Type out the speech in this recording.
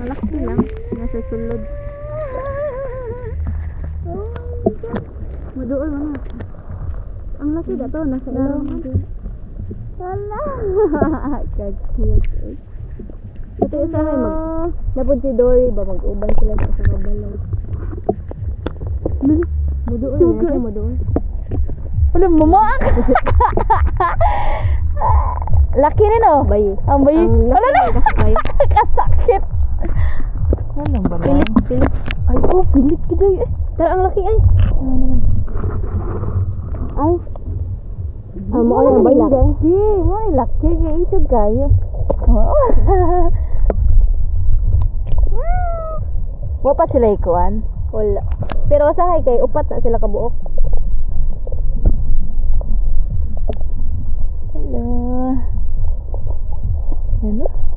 Laki lang. Nasa sulod. Madool mo na. Ang laki na to. Nasa ilaw. Wala. Kag-cute. Ito yung sana mag... Napod si Dory ba? Mag-ubay sila sa kabalay. Madool. Nasa madool. Ano, mamaak? Laki rin oh. Bayi. Ang bayi. Ang laki na kasakay. Kasakit. Ano ba na? Pilit. Ay, oh, pilit ka day eh. Pero ang laki ay. Ay. Mo ang bayi. Laki. Mo ay laki. Kaya isog kayo. Oo. Wa pa sila ikuan. Wala. Pero usahay kay upat na sila kabuok.